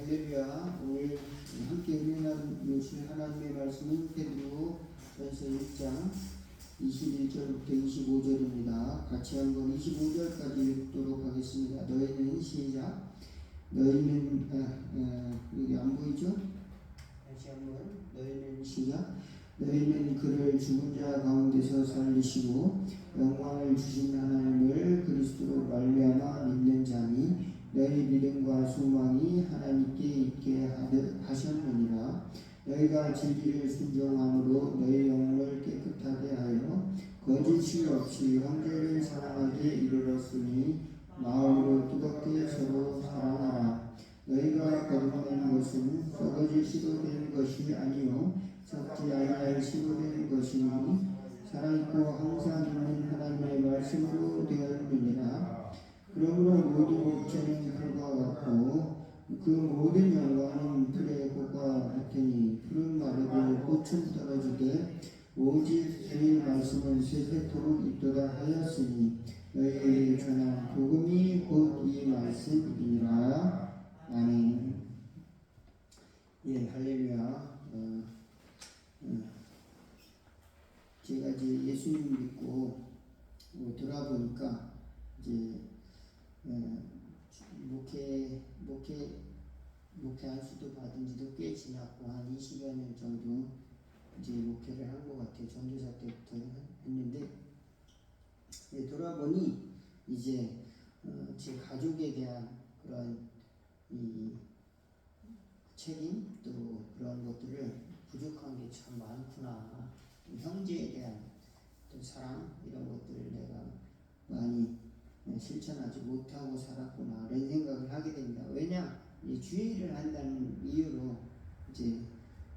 할렐루야. 오늘 함께 은혜나누실 하나님의 말씀은 베드로전서 1장 21절부터 25절입니다. 같이 한번 25절까지 읽도록 하겠습니다. 너희는 시작. 너희는 여기 안 보이죠? 다시 한번 너희는 시작. 너희는 그를 죽은 자 가운데서 살리시고 영광을 주신 하나님을 그리스도로 말미암아 믿는 자니 너희 믿음과 소망이 하나님께 있게 하셨느니라. 너희가 진리를 순종함으로 너희 영혼을 깨끗하게 하여 거짓이 없이 형제를 사랑하게 이르렀으니 마음으로 뜨겁게 서로 사랑하라. 너희가 거듭난 것은 썩어질 씨로 된 것이 아니요 썩지 아니할 씨로 된 것이니 살아있고 항상 있는 하나님의 말씀으로 되었느니라. 그러므로 모든 육체는 풀과 같고 그 모든 영광은 풀의 꽃과 같으니 풀은 마르고 꽃은 떨어지되 오직 주의 말씀은 세세토록 있도다 하였으니 너희에게 전한 복음이 곧 이 말씀이니라. 아멘. 예, 할렐루야. 제가 이제 예수님 믿고 돌아보니까 이제 목회한 수도 받은 지도 꽤 지났고 한 20여 년 정도 이제 목회를 한 것 같아요. 전도사 때부터 했는데 돌아보니 이제 제 가족에 대한 그런 이 책임 또 그런 것들을 부족한 게 참 많구나. 형제에 대한 또 사랑 이런 것들을 내가 많이 실천하지 못하고 살았구나 이런 생각을 하게 됩니다. 왜냐 주의 일을 한다는 이유로 이제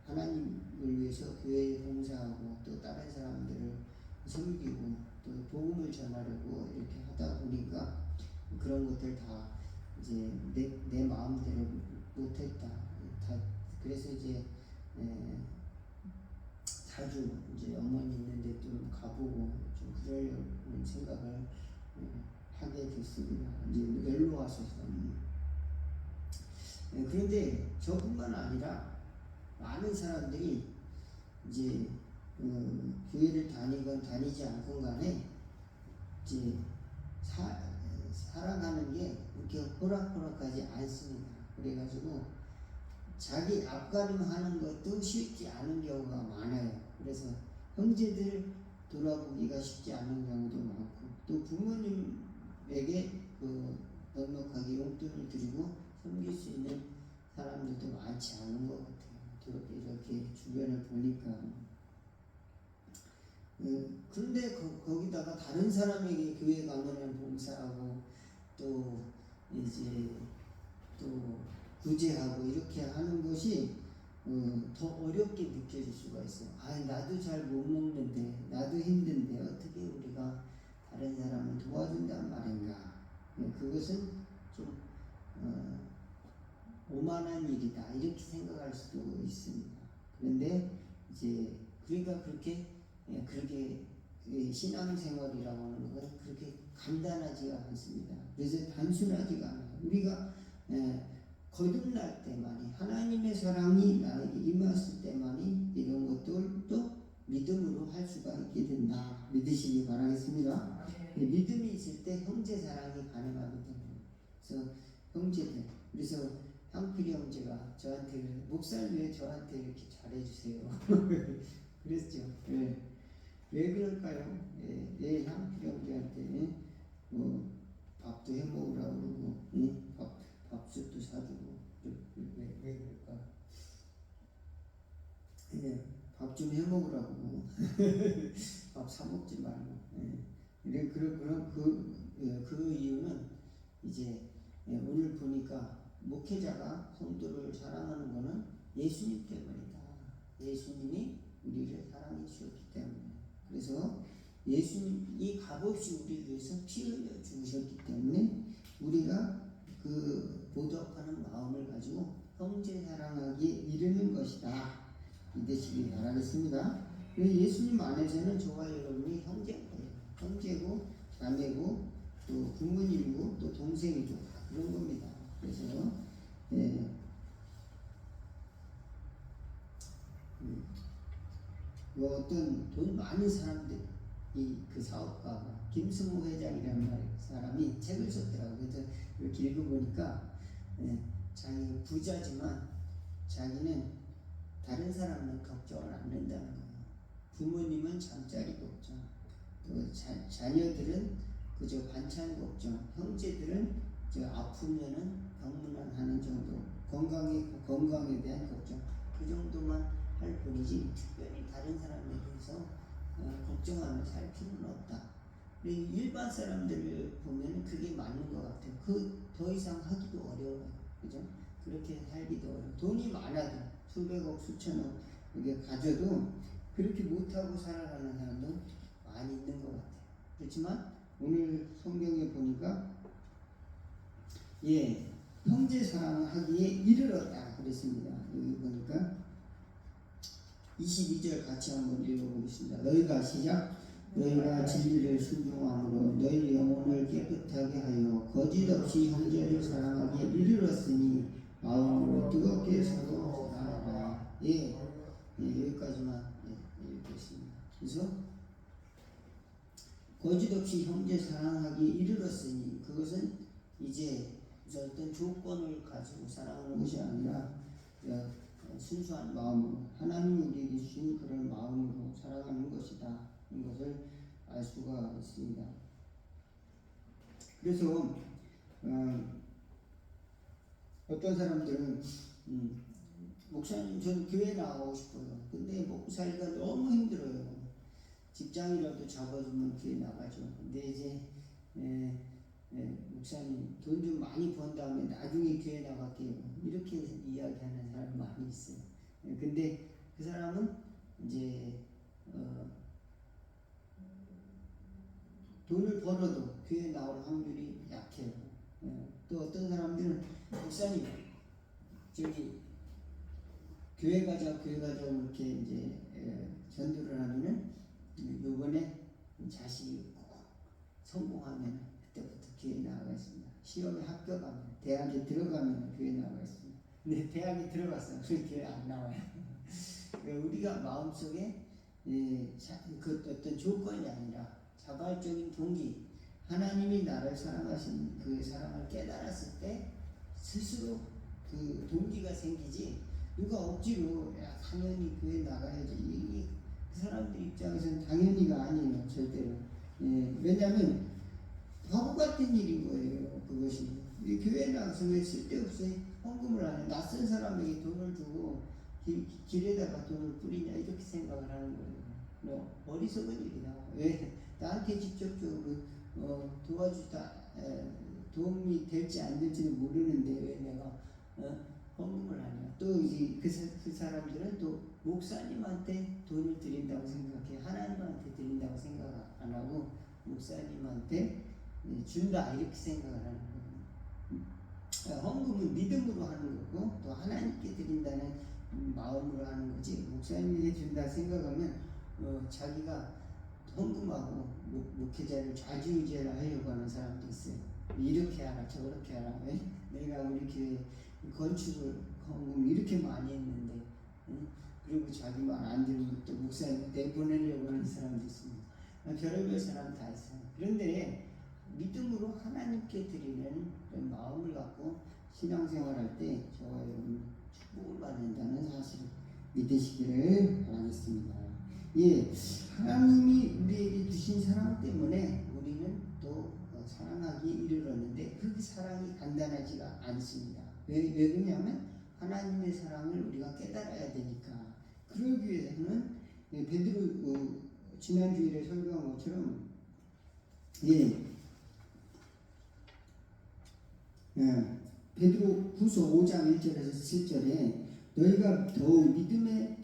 하나님을 위해서 교회에 봉사하고 또 다른 사람들을 섬기고 또 복음을 전하려고 이렇게 하다 보니까 그런 것들 다 이제 내 마음대로 못했다. 그래서 이제 자주 이제 어머니 있는데 좀 가보고 좀 그러려는 생각을 하게 됐습니다. 이제 여기로 와서서. 그런데 저뿐만 아니라 많은 사람들이 이제 교회를 다니건 다니지 않건 간에 이제 살아가는 게 그렇게 호락호락하지 않습니다. 그래가지고 자기 앞가림하는 것도 쉽지 않은 경우가 많아요. 그래서 형제들 돌아보기가 쉽지 않은 경우도 많고 또 부모님에게 넉넉하게 용돈을 드리고 섬길 수 있는 사람들도 많지 않은 것 같아요. 이렇게 주변을 보니까. 그런데 거기다가 다른 사람에게 교회 가면은 봉사하고 또 이제 또 구제하고 이렇게 하는 것이 더 어렵게 느껴질 수가 있어요. 나도 잘 못 먹는데 나도 힘든데 어떻게 우리가 다른 사람을 도와준단 말인가. 그것은 좀 오만한 일이다 이렇게 생각할 수도 있습니다. 그런데 이제 그러니까 그렇게 신앙생활이라고 하는 것은 그렇게 간단하지가 않습니다. 그래서 단순하지가 않아요. 우리가 거듭날 때만이 하나님의 사랑이 나에게 임했을 때만이 이런 것들도 믿음으로 할 수가 있게 된다. 믿으시기 바라겠습니다. 믿음이 있을 때 형제 사랑이 가능하기 때문에 그래서 형제들 그래서 향필이 형제가 저한테 목사님 왜 저한테 이렇게 잘해주세요. 그랬죠. 왜 그럴까요? 향필이 형제한테 밥도 해먹으라고 그러고 밥솥도 사주고 왜 그럴까? 밥 좀 해먹으라고 밥 사 먹지 말고. 그런 그 이유는 이제 오늘 보니까 목회자가 성도를 사랑하는 것은 예수님 때문이다. 예수님이 우리를 사랑해 주셨기 때문에. 그래서 예수님이 값없이 우리를 위해서 피 흘려 주셨기 때문에 우리가 그 보답하는 마음을 가지고 형제 사랑하기에 이르는 것이다. 믿으시기 바라겠습니다. 예수님 안에서는 저와 여러분이 형제예요. 형제고 자매고 또 부모님이고 또 동생이고 그런 겁니다. 그래서 어떤 돈 많은 사람들, 그 사업가가 김승호 회장이라는 사람이 책을 썼더라고요. 그래서 이렇게 읽어보니까 자기 부자지만 자기는 다른 사람은 걱정을 안 한다는 거예요. 부모님은 잠자리 걱정, 또 자녀들은 그저 반찬 걱정, 형제들은 저 아프면은 병문안 하는 정도, 건강에 대한 걱정, 그 정도만 할 뿐이지 특별히 다른 사람에 대해서 걱정하며 살 필요는 없다. 일반 사람들을 보면 그게 맞는 것 같아요. 그 더 이상 하기도 어려워요. 그죠? 그렇게 살기도 어려워. 돈이 많아도 수백억, 수천억 이게 가져도 그렇게 못하고 살아가는 사람도 많이 있는 것 같아요. 그렇지만 오늘 성경에 보니까 형제 사랑하기에 이르렀다 그랬습니다. 여기 보니까 22절 같이 한번 읽어보겠습니다. 너희가 시작. 너희가 진리를 순종함으로 너희 영혼을 깨끗하게 하여 거짓 없이 형제를 사랑하기에 이르렀으니 마음으로 뜨겁게 서로 사랑하라. 여기까지만 읽겠습니다. 그래서 거짓 없이 형제 사랑하기에 이르렀으니 그것은 이제 어떤 조건을 가지고 사랑하는 것이 아니라 순수한 마음으로 하나님이 우리에게 주신 그런 마음으로 살아가는 것이다. 이것을 알 수가 있습니다. 그래서 어떤 사람들은 목사님 저는 교회 나가고 싶어요. 근데 먹고 살기가 너무 힘들어요. 직장이라도 잡아주면 교회 나가죠. 근데 이제 목사님 돈 좀 많이 번 다음에 나중에 교회 나갈게요. 이렇게 이야기하는 사람이 많이 있어요. 근데 그 사람은 이제 돈을 벌어도 교회 나올 확률이 약해요. 또 어떤 사람들은 목사님 저기 교회 가자고 이렇게 이제 전도를 하면은 요번에 자식이 꼭 성공하면 그때부터 교회 나가겠습니다. 시험에 합격하면 대학에 들어가면 교회 나가겠습니다. 근데 대학에 들어갔어요. 그래서 교회 안 나와요. 우리가 마음속에 그 어떤 조건이 아니라 자발적인 동기, 하나님이 나를 사랑하신 그 사랑을 깨달았을 때 스스로 그 동기가 생기지 누가 억지로 당연히 교회 나가야지 그 사람들 입장에서는 당연히가 아니에요. 절대로. 왜냐하면 바보 같은 일인 거예요. 그것이 교회 나가서 왜 쓸데없이 헌금을 하냐, 낯선 사람에게 돈을 주고 길에다가 돈을 뿌리냐 이렇게 생각을 하는 거예요. 어리석은 일이다. 왜 나한테 직접적으로 도와주다 도움이 될지 안 될지는 모르는데 왜 내가 헌금을 하냐. 또 이제 그 사람들은 또 목사님한테 돈을 드린다고 생각해. 하나님한테 드린다고 생각 안 하고 목사님한테 준다 이렇게 생각을 하는 거예요. 헌금은 믿음으로 하는 거고 또 하나님께 드린다는 마음으로 하는 거지. 목사님에게 준다 생각하면 자기가 헌금하고 목회자를 좌지우지를 하려고 하는 사람도 있어요. 이렇게 하라 저렇게 하라. 왜? 내가 우리 교회 건축을 헌금 이렇게 많이 했는데 그리고 자기 말 안 들으면 또 목사님 내보내려고 하는 사람도 있습니다. 별의별 사람 다 있어요. 그런데 믿음으로 하나님께 드리는 그런 마음을 갖고 신앙생활할 때 저와 여러분 축복을 받는다는 사실을 믿으시기를 바라겠습니다. 하나님이 우리에게 주신 사랑 때문에 우리는 또 사랑하기에 이르렀는데 그 사랑이 간단하지가 않습니다. 왜 그러냐면 하나님의 사랑을 우리가 깨달아야 되니까. 그러기 위해서는 베드로 지난주일에 설교한 것처럼 베드로 후서 5장 1절에서 7절에 너희가 더욱 믿음의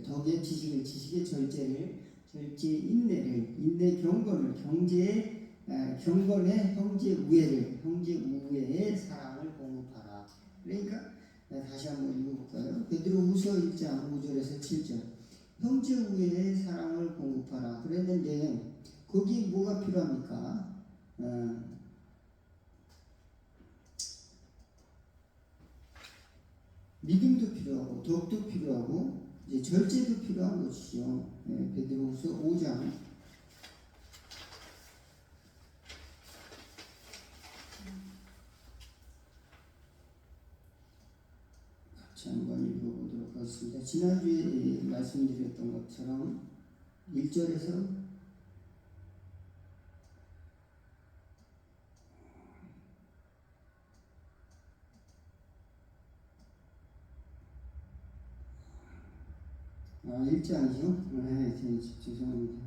덕의 지식의 절제의 인내를, 인내 경건을, 경건의 형제 우애의 사랑을 공급하라. 그러니까 다시 한번 읽어볼까요? 베드로 후서 1장 5절에서 7절 형제 우애의 사랑을 공급하라. 그랬는데 거기 뭐가 필요합니까? 믿음도 필요하고 덕도 필요하고 이제 절제도 필요한 것이죠. 베드로후서 5장 같이 한번 읽어보도록 하겠습니다. 지난주에 말씀드렸던 것처럼 1절에서 1장이죠? 죄송합니다.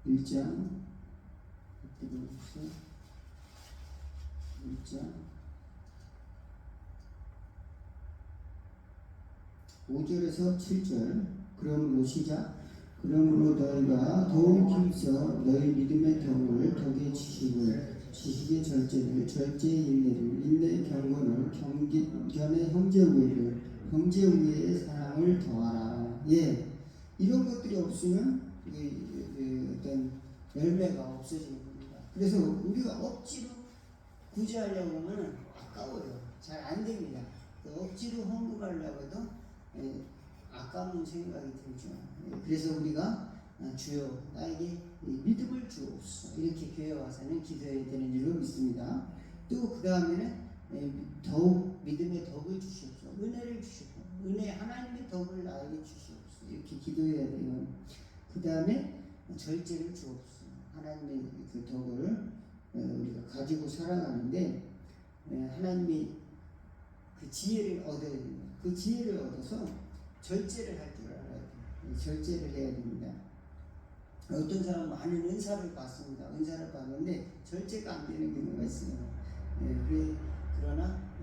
1장 베드로후서 1장 5절에서 7절. 그러므로 시작. 그러므로 너희가 더욱 힘써 너희 믿음의 덕을 지식의 절제를 절제의 인내를 인내의 경건을 경건의 형제 우애의 사랑을 더하라. 예, 이런 것들이 없으면 어떤 열매가 없어지는 겁니다. 그래서 우리가 억지로 구제하려고 하면 아까워요. 잘 안 됩니다. 억지로 헌금하려고 해도 아까운 생각이 들죠. 그래서 우리가 주여 나에게 믿음을 주옵소서 이렇게 교회 와서는 기도해야 되는 줄로 믿습니다. 또 그 다음에는 더욱 믿음의 덕을 주시옵소서, 은혜를 주시옵소서, 은혜 하나님의 덕을 나에게 주시옵소서 이렇게 기도해야 돼요. 그 다음에 절제를 주옵소서. 하나님의 그 덕을 우리가 가지고 살아가는데 하나님의 그 지혜를 얻어야 됩니다. 그 지혜를 얻어서 절제를 할 줄 알아야 돼요. 절제를 해야 됩니다. 어떤 사람은 많은 은사를 받습니다. 은사를 받는데 절제가 안 되는 경우가 있어요. 그러나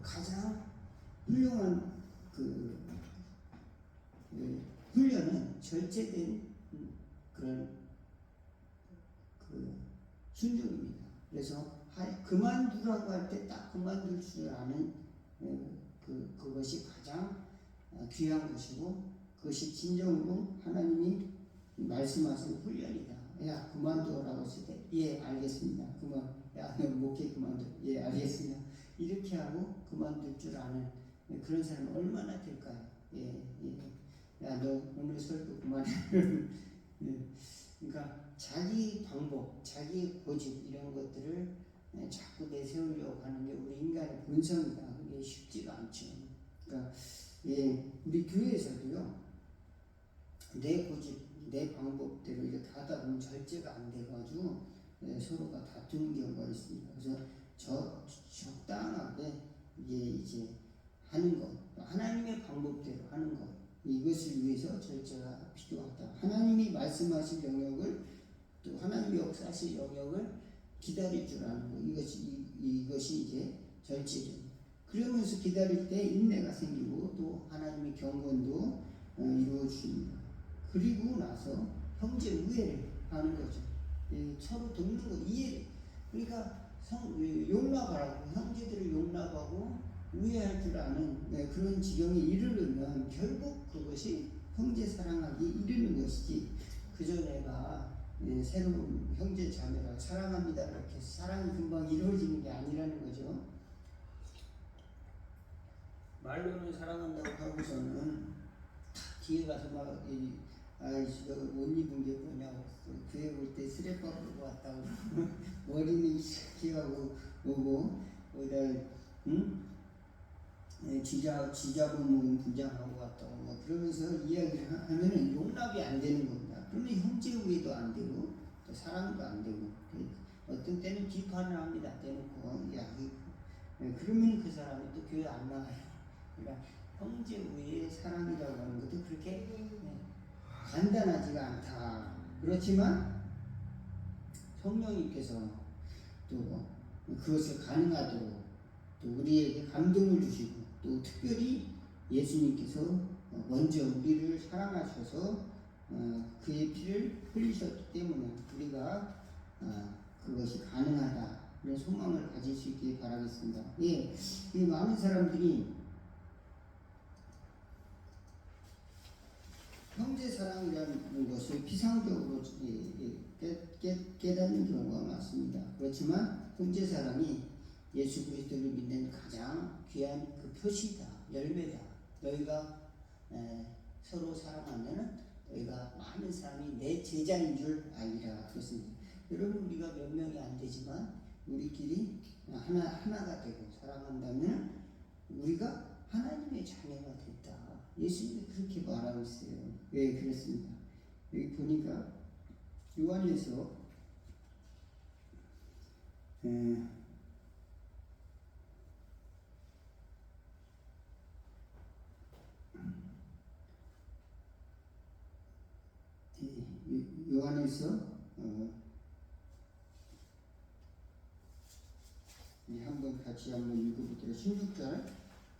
가장 훌륭한 훈련은 절제된 그런 순종입니다. 그래서 그만두라고 할 때 딱 그만둘 줄 아는 그것이 가장 귀한 것이고 그것이 진정으로 하나님이 말씀하신 훈련이다. 야 그만둬라고 했을 때 예 알겠습니다. 야 너 목회 그만둬. 예 알겠습니다. 이렇게 하고 그만둘 줄 아는 그런 사람은 얼마나 될까요? 야 너 오늘 설교 그만해. 그러니까 자기 방법, 자기 고집 이런 것들을 자꾸 내세우려고 하는 게 우리 인간의 본성이다. 그게 쉽지가 않죠. 그러니까 우리 교회에서도요, 내 고집, 내 방법대로 이렇게 하다 보면 절제가 안 돼가지고 서로가 다투는 경우가 있습니다. 그래서 적당하게 이제 하는 것, 하나님의 방법대로 하는 것, 이것을 위해서 절제가 필요하다. 하나님이 말씀하실 영역을 또 하나님이 역사하실 영역을 기다릴 줄 아는 것, 이것이 이제 절제죠. 그러면서 기다릴 때 인내가 생기고 또 하나님의 경건도 이루어집니다. 그리고 나서 형제 우애를 하는 거죠. 서로 돕는 거, 이해. 그러니까 용납하라고, 형제들을 용납하고 우애할 줄 아는 그런 지경에 이르려면 결국 그것이 형제 사랑하기 이르는 것이지, 그저 내가 새로운 형제 자매가 사랑합니다 이렇게 사랑이 금방 이루어지는 게 아니라는 거죠. 말로는 사랑한다고 하고서는 뒤에 가서 막 아이씨 너 옷 입은 게 뭐냐고, 교회 올 때 쓰레빠 불고 왔다고 머리는 이렇게하고 오고 거기다 지자본 먹은 부장하고 왔다고 막 그러면서 이야기를 하면은 용납이 안 되는 겁니다. 그러면 형제 우애도 안 되고 또 사랑도 안 되고 어떤 때는 비판을 합니다. 대놓고 그러면 그 사람이 또 교회 안 나가요. 그러니까 형제 우애의 사랑이라고 하는 것도 그렇게 간단하지가 않다. 그렇지만 성령님께서 또 그것을 가능하도록 또 우리에게 감동을 주시고 또 특별히 예수님께서 먼저 우리를 사랑하셔서 그의 피를 흘리셨기 때문에 우리가 그것이 가능하다 이런 소망을 가질 수 있길 바라겠습니다. 이 많은 사람들이 형제 사랑이라는 것을 피상적으로 깨닫는 경우가 많습니다. 그렇지만 형제 사랑이 예수 그리스도를 믿는 가장 귀한 그 표시다, 열매다. 너희가 서로 사랑하면은 너희가 많은 사람이 내 제자인 줄 알리라 그랬습니다. 여러분 우리가 몇 명이 안 되지만 우리끼리 하나가 되고 사랑한다면 우리가 하나님의 자녀가 됐다. 예수님이 그렇게 말하고 있어요. 왜 그렇습니다. 여기 보니까 요한에서 요한에서 한번 같이 한번 읽어볼게요. 16절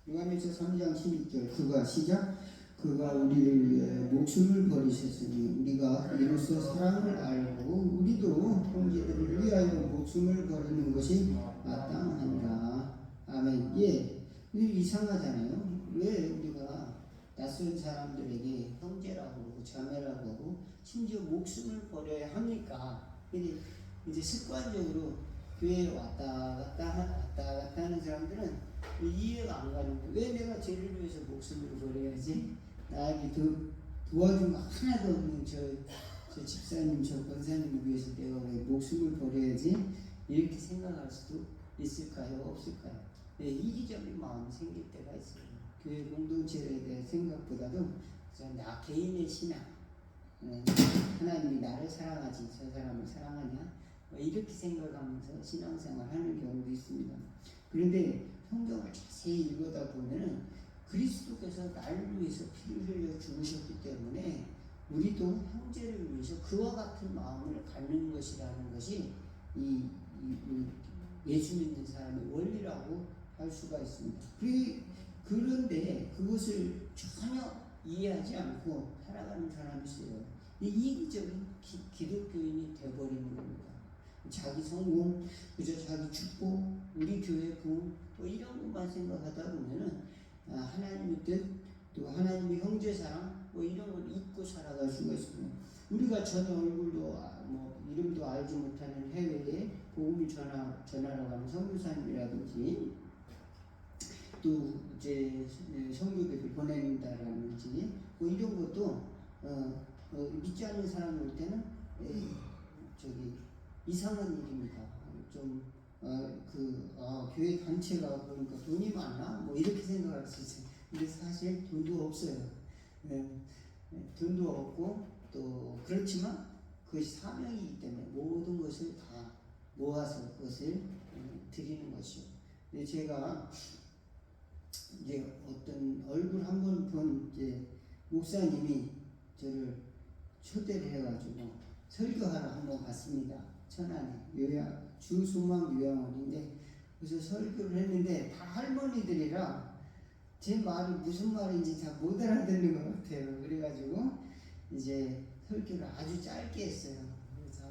요한에서 3장 16절 그가 시작 그가 우리를 위해 목숨을 버리셨으니 우리가 이로써 사랑을 알고 우리도 형제들을 위하여 목숨을 버리는 것이 마땅하니라. 아멘. 예, 이상하잖아요. 왜 우리가 낯선 사람들에게 형제라고 하고 자매라고 하고 심지어 목숨을 버려야 합니까? 이제 습관적으로 교회에 왔다 갔다 하는 사람들은 이해가 안 가는 거예요. 왜 내가 쟤를 위해서 목숨을 버려야지? 나에게 도와준 거 하나도 없는 저 집사님, 저 권사님을 위해서 내가 왜 목숨을 버려야지? 이렇게 생각할 수도 있을까요? 없을까요? 네, 이기적인 마음이 생길 때가 있어요. 교회 공동체에 대한 생각보다도 나 개인의 신앙, 하나님이 나를 사랑하지 저 사람을 사랑하냐? 이렇게 생각하면서 신앙생활 하는 경우도 있습니다. 그런데 성경을 자세히 읽어다 보면은 그리스도께서 나를 위해서 피를 흘려 죽으셨기 때문에 우리도 형제를 위해서 그와 같은 마음을 갖는 것이라는 것이 이 예수 믿는 사람의 원리라고 할 수가 있습니다. 그런데 그것을 전혀 이해하지 않고 살아가는 사람이 있어요. 이기적인 기독교인이 되어버리는 겁니다. 자기 성공, 그저 자기 축복, 우리 교회 부흥 뭐 이런 것만 생각하다 보면은 하나님의 뜻, 또 하나님의 형제 사랑 뭐 이런 걸 잊고 살아갈 수가 있습니다. 우리가 전혀 얼굴도 뭐 이름도 알지 못하는 해외에 복음을 전하러 가는 선교사님이라든지 또 이제 선교대를 보낸다라든지 뭐 이런 것도 믿지 않는 사람이 올 때는 이상한 일입니다. 좀 교회 단체가 그러니까 돈이 많나 뭐 이렇게 생각할 수 있어요. 근데 사실 돈도 없어요. 돈도 없고 또 그렇지만 그것이 사명이기 때문에 모든 것을 다 모아서 그것을 드리는 것이요. 근데 제가 이제 어떤 얼굴 한 번 본 이제 목사님이 저를 초대를 해가지고 설교하러 한번 갔습니다. 천안에 주소망 요양원인데 그래서 설교를 했는데 다 할머니들이라 제 말이 무슨 말인지 다 못 알아듣는 것 같아요. 그래가지고 이제 설교를 아주 짧게 했어요. 그래서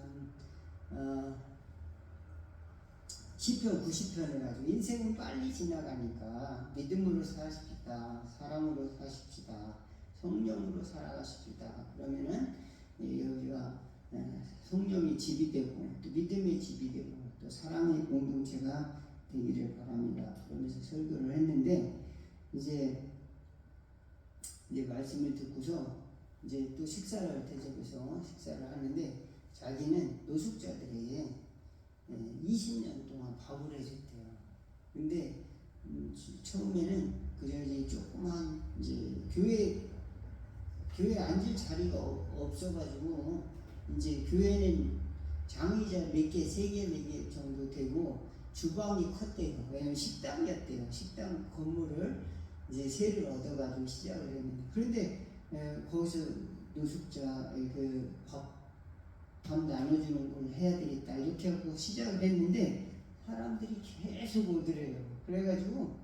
시편 90편 해가지고 인생은 빨리 지나가니까 믿음으로 사십시다, 사랑으로 사십시다, 성령으로 살아가십시다. 그러면은 여기가 성령의 집이 되고 또 믿음의 집이 되고 또 사랑의 공동체가 되기를 바랍니다. 그러면서 설교를 했는데 이제 말씀을 듣고서 이제 또 식사를 대접해서 식사를 하는데 자기는 노숙자들에게 20년 동안 밥을 해줬대요. 근데 처음에는 그저 이제 조그만 이제 교회 앉을 자리가 없어가지고 이제 교회는 장의자 4개, 3개, 4개 정도 되고 주방이 컸대요. 왜냐면 식당이었대요. 식당 건물을 이제 세를 얻어가지고 시작을 했는데 그런데 거기서 노숙자의 밥 나눠주는 걸 해야 되겠다 이렇게 하고 시작을 했는데 사람들이 계속 오더래요. 그래가지고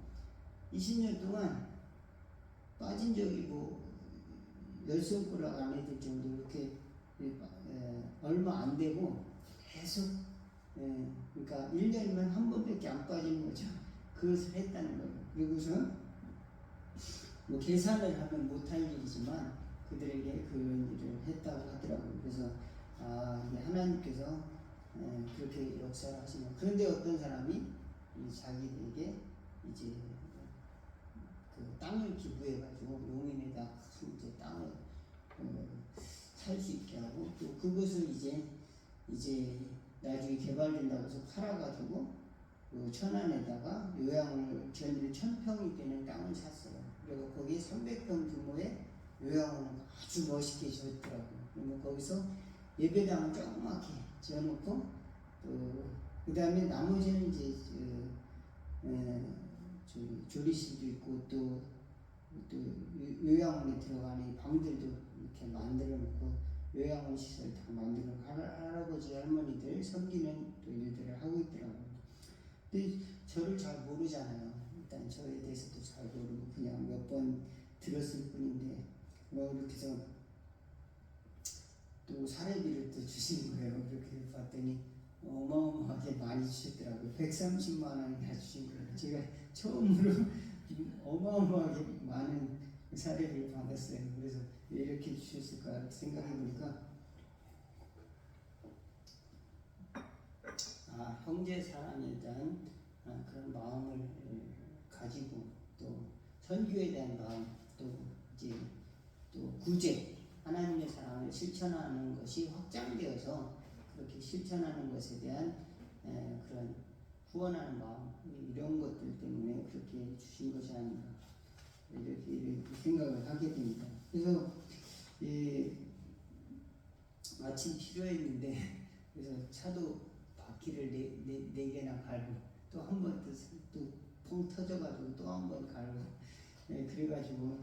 20년 동안 빠진 적이 뭐 10손가락 안에 들 정도 이렇게 얼마 안 되고 계속 그러니까 1년이면 한 번밖에 안 빠지는 거죠. 그것을 했다는 거예요. 그리고서 뭐 계산을 하면 못할 일이지만 그들에게 그런 일을 했다고 하더라고요. 그래서 이게 하나님께서 그렇게 역사를 하시는. 그런데 어떤 사람이 자기에게 이제 그 땅을 기부해가지고 용인에다 큰 이제 땅을 살 수 있게 하고 또 그것을 이제 나중에 개발된다고 해서 팔아가지고 그 천안에다가 요양원을 전일 1000평이 되는 땅을 샀어요. 그리고 거기에 300평 규모의 요양원을 아주 멋있게 지었더라고요. 그러면 거기서 예배당을 조그맣게 지어놓고 그 다음에 나머지는 이제 조리실도 있고 또 요양원에 들어가는 방들도 이렇게 만들어 놓고 요양원 시설 다 만들어 할아버지 할머니들 섬기는 또 일들을 하고 있더라고요. 근데 저를 잘 모르잖아요. 일단 저에 대해서도 잘 모르고 그냥 몇 번 들었을 뿐인데 이렇게 해서 또 사례비를 또 주시는 거예요. 그렇게 봤더니 어마어마하게 많이 주셨더라고요. 130만 원이나 주신 거예요. 제가 처음으로 어마어마하게 많은 사례비를 받았어요. 그래서 왜 이렇게 주셨을까 생각해 보니까 형제 사랑에 대한 그런 마음을 가지고 또 선교에 대한 마음 또 구제 하나님의 사랑을 실천하는 것이 확장되어서 그렇게 실천하는 것에 대한 그런 후원하는 마음 이런 것들 때문에 그렇게 주신 것이 아닌가 이렇게 생각을 하게 됩니다. 그래서 마침 필요했는데 그래서 차도 바퀴를 네 개나 갈고 또 한 번 또 펑 터져가지고 또 한 번 갈고 그래가지고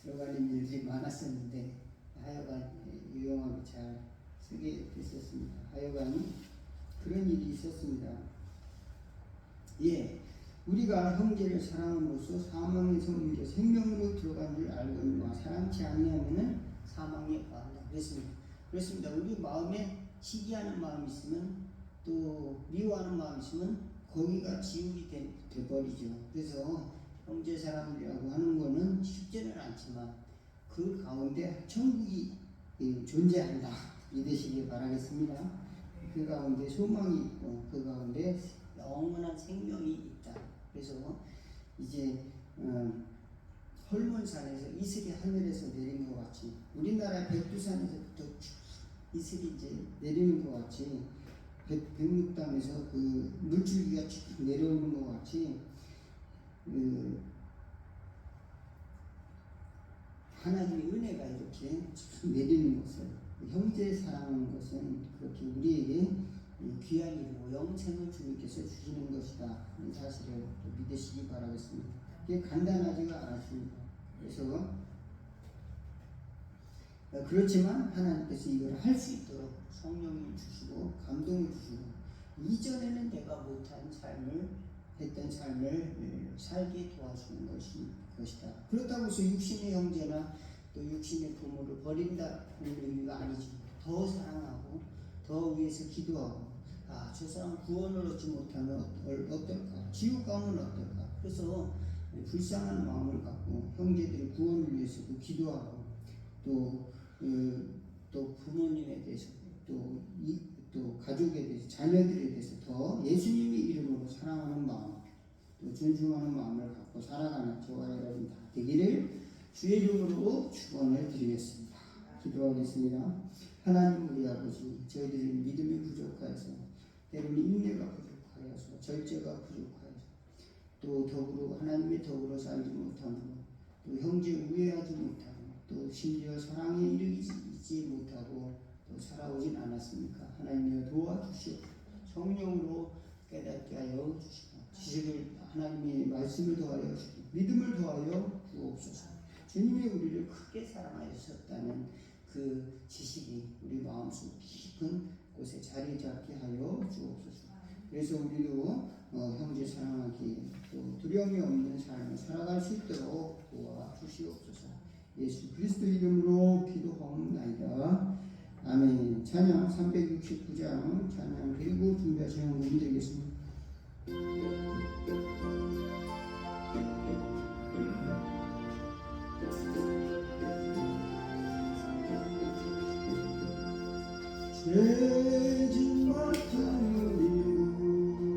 들어가는 일들이 많았었는데 하여간 유용하게 잘 쓰게 됐었습니다. 하여간 그런 일이 있었습니다. 우리가 형제를 사랑함으로써 사망에서 옮겨 생명으로 들어간 줄 알거니와 사랑치 아니하면은 사망에 거한다. 그렇습니다. 우리 마음에 시기하는 마음이 있으면 또 미워하는 마음이 있으면 거기가 지옥이 돼버리죠. 그래서 형제 사랑이라고 하는 거는 쉽지는 않지만 그 가운데 천국이 존재한다. 믿으시기 바라겠습니다. 그 가운데 소망이 있고 그 가운데 영원한 생명이 있다. 그래서 이제 헐몬산에서 이슬이 하늘에서 내린 것 같이 우리나라 백두산에서부터 이슬이 이제 내리는 것 같이 백록담에서 그 물줄기가 쭉 내려오는 것 같이 하나님의 은혜가 이렇게 내리는 것을 형제 사랑하는 것은 그렇게 우리에게 귀한 일이고 영생을 주님께서 주시는 것이다. 이 사실을 믿으시기 바라겠습니다. 이게 간단하지가 않습니다. 그래서 그렇지만 하나님께서 이걸 할 수 있도록 성령을 주시고 감동을 주시고 이전에는 내가 못한 삶을 했던 삶을 살게 도와주는 것이다. 그렇다고 해서 육신의 형제나 또 육신의 부모를 버린다는 의미가 아니죠. 더 사랑하고 더 위해서 기도하고 저 사람 구원을 얻지 못하면 어떨까? 지옥 가면 어떨까? 그래서 불쌍한 마음을 갖고 형제들의 구원을 위해서도 기도하고 또 부모님에 대해서 또 가족에 대해서 자녀들에 대해서 더 예수님의 이름으로 사랑하는 마음 또 존중하는 마음을 갖고 살아가는 저와 여러분 다 되기를 주의 이름으로 축원을 드리겠습니다. 기도하겠습니다. 하나님 우리 아버지 저희들이 믿음이 부족하여서 때로는 인내가 부족하여서 절제가 부족하여서 또 더불어 하나님의 더불어 살지 못하고 또 형제 우애하지 못하고 또 심지어 사랑에 이르지 못하고 또 살아오진 않았습니까? 하나님이여 도와주시옵소서. 성령으로 깨닫게 하여 주시고 지식을 하나님의 말씀을 더하여 주시고 믿음을 더하여 주옵소서. 주님이 우리를 크게 사랑하셨다는 그 지식이 우리 마음속 깊은 곳에 자리 잡게 하여 주옵소서. 그래서 우리도 형제 사랑하기 또 두려움이 없는 삶을 살아갈 수 있도록 도와주시옵소서. 예수 그리스도 이름으로 기도하옵나이다. 아멘. 찬양 369장 찬양 그리고 준비하시는 분들 되겠습니다.